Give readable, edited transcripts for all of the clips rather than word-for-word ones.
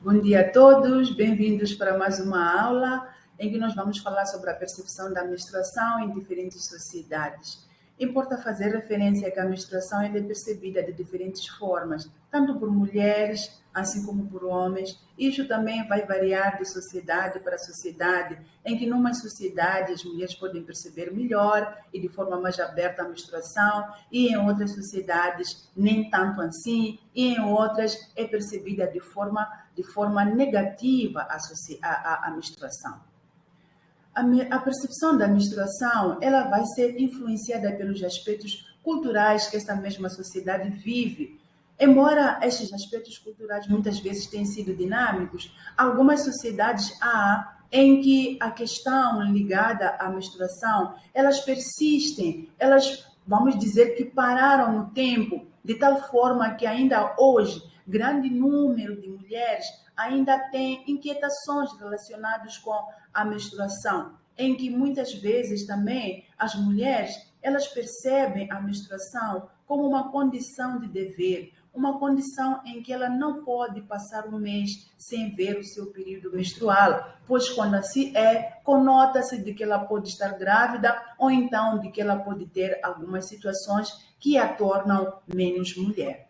Bom dia a todos, bem-vindos para mais uma aula em que nós vamos falar sobre a percepção da menstruação em diferentes sociedades. Importa fazer referência que a menstruação é percebida de diferentes formas, tanto por mulheres, assim como por homens. Isso também vai variar de sociedade para sociedade, em que numa sociedade as mulheres podem perceber melhor e de forma mais aberta a menstruação, e em outras sociedades nem tanto assim, e em outras é percebida de forma negativa a menstruação. A percepção da menstruação ela vai ser influenciada pelos aspectos culturais que essa mesma sociedade vive. Embora estes aspectos culturais muitas vezes tenham sido dinâmicos, algumas sociedades há em que a questão ligada à menstruação, elas persistem, elas, vamos dizer que pararam no tempo, de tal forma que ainda hoje, grande número de mulheres ainda tem inquietações relacionadas com a menstruação, em que muitas vezes também as mulheres elas percebem a menstruação como uma condição de dever, uma condição em que ela não pode passar um mês sem ver o seu período menstrual, pois quando assim é, conota-se de que ela pode estar grávida ou então de que ela pode ter algumas situações que a tornam menos mulher.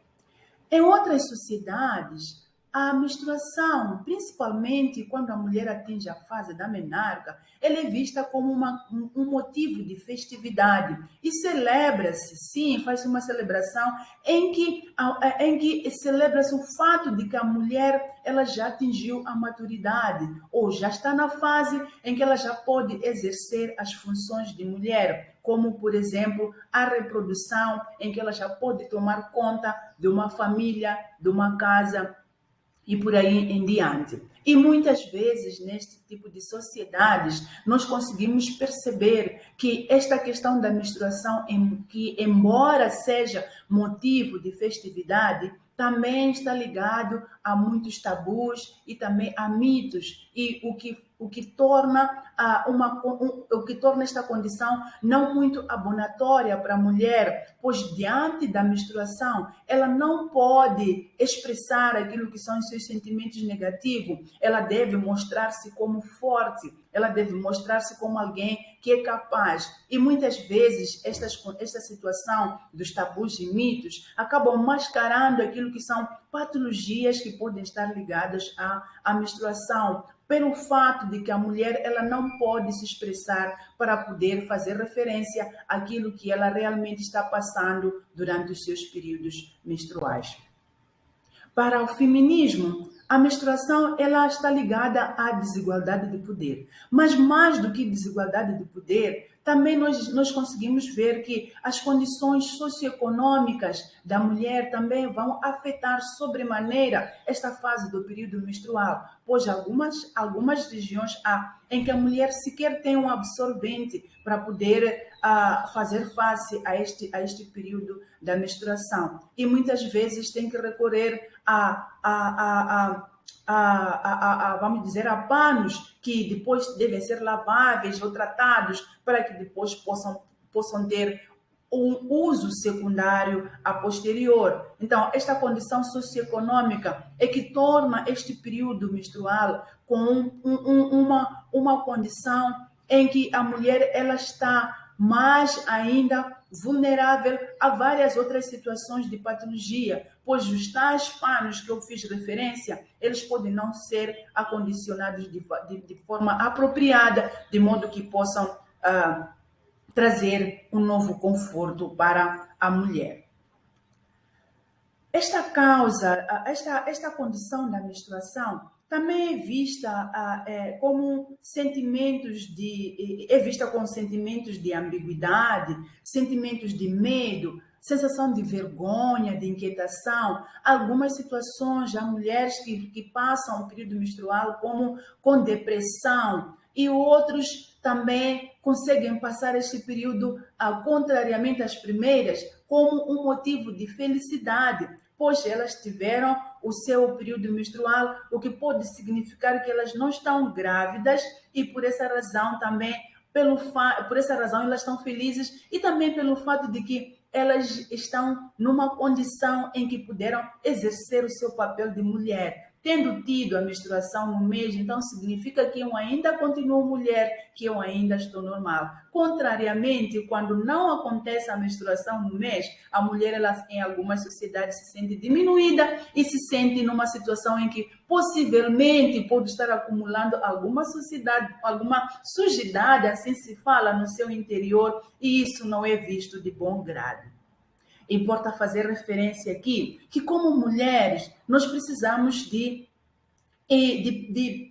Em outras sociedades, a menstruação, principalmente quando a mulher atinge a fase da menarca, ela é vista como um motivo de festividade e celebra-se, sim, faz uma celebração em que celebra-se o fato de que a mulher ela já atingiu a maturidade ou já está na fase em que ela já pode exercer as funções de mulher, como, por exemplo, a reprodução, em que ela já pode tomar conta de uma família, de uma casa e por aí em diante. E muitas vezes, neste tipo de sociedades, nós conseguimos perceber que esta questão da menstruação, que embora seja motivo de festividade, também está ligado a muitos tabus e também a mitos, e o que torna o que torna esta condição não muito abonatória para a mulher, pois diante da menstruação ela não pode expressar aquilo que são os seus sentimentos negativos, ela deve mostrar-se como forte, ela deve mostrar-se como alguém que é capaz. E muitas vezes esta situação dos tabus e mitos acabam mascarando aquilo que são patologias que podem estar ligadas à menstruação, pelo fato de que a mulher ela não pode se expressar para poder fazer referência àquilo que ela realmente está passando durante os seus períodos menstruais. Para o feminismo, a menstruação ela está ligada à desigualdade de poder. Mas mais do que desigualdade de poder, também nós conseguimos ver que as condições socioeconômicas da mulher também vão afetar sobremaneira esta fase do período menstrual, pois algumas regiões há em que a mulher sequer tem um absorvente para poder fazer face a este período da menstruação. E muitas vezes tem que recorrer vamos dizer, a panos que depois devem ser laváveis ou tratados para que depois possam ter um uso secundário a posterior. Então, esta condição socioeconômica é que torna este período menstrual com uma condição em que a mulher ela está mais ainda vulnerável a várias outras situações de patologia, pois os tais panos que eu fiz referência, eles podem não ser acondicionados de forma apropriada, de modo que possam trazer um novo conforto para a mulher. Esta condição da menstruação também é vista é vista com sentimentos de ambiguidade, sentimentos de medo, sensação de vergonha, de inquietação. Algumas situações, há mulheres que passam o período menstrual como com depressão, e outros também conseguem passar este período, contrariamente às primeiras, como um motivo de felicidade, pois elas tiveram o seu período menstrual, o que pode significar que elas não estão grávidas e por essa razão também, por essa razão elas estão felizes, e também pelo fato de que elas estão numa condição em que puderam exercer o seu papel de mulher. Tendo tido a menstruação no mês, então significa que eu ainda continuo mulher, que eu ainda estou normal. Contrariamente, quando não acontece a menstruação no mês, a mulher, ela, em algumas sociedades, se sente diminuída e se sente numa situação em que possivelmente pode estar acumulando alguma sujidade, assim se fala, no seu interior, e isso não é visto de bom grado. Importa fazer referência aqui que, como mulheres, nós precisamos de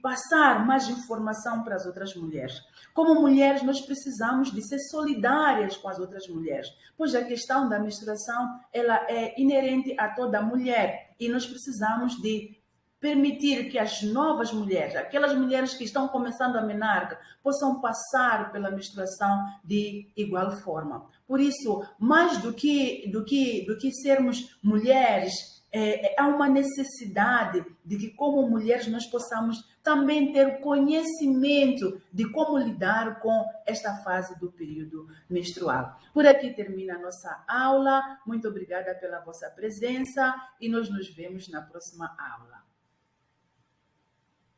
passar mais informação para as outras mulheres. Como mulheres, nós precisamos de ser solidárias com as outras mulheres, pois a questão da menstruação, ela é inerente a toda mulher e nós precisamos de permitir que as novas mulheres, aquelas mulheres que estão começando a menarca, possam passar pela menstruação de igual forma. Por isso, mais do que sermos mulheres, há uma necessidade de que, como mulheres, nós possamos também ter conhecimento de como lidar com esta fase do período menstrual. Por aqui termina a nossa aula. Muito obrigada pela vossa presença e nós nos vemos na próxima aula.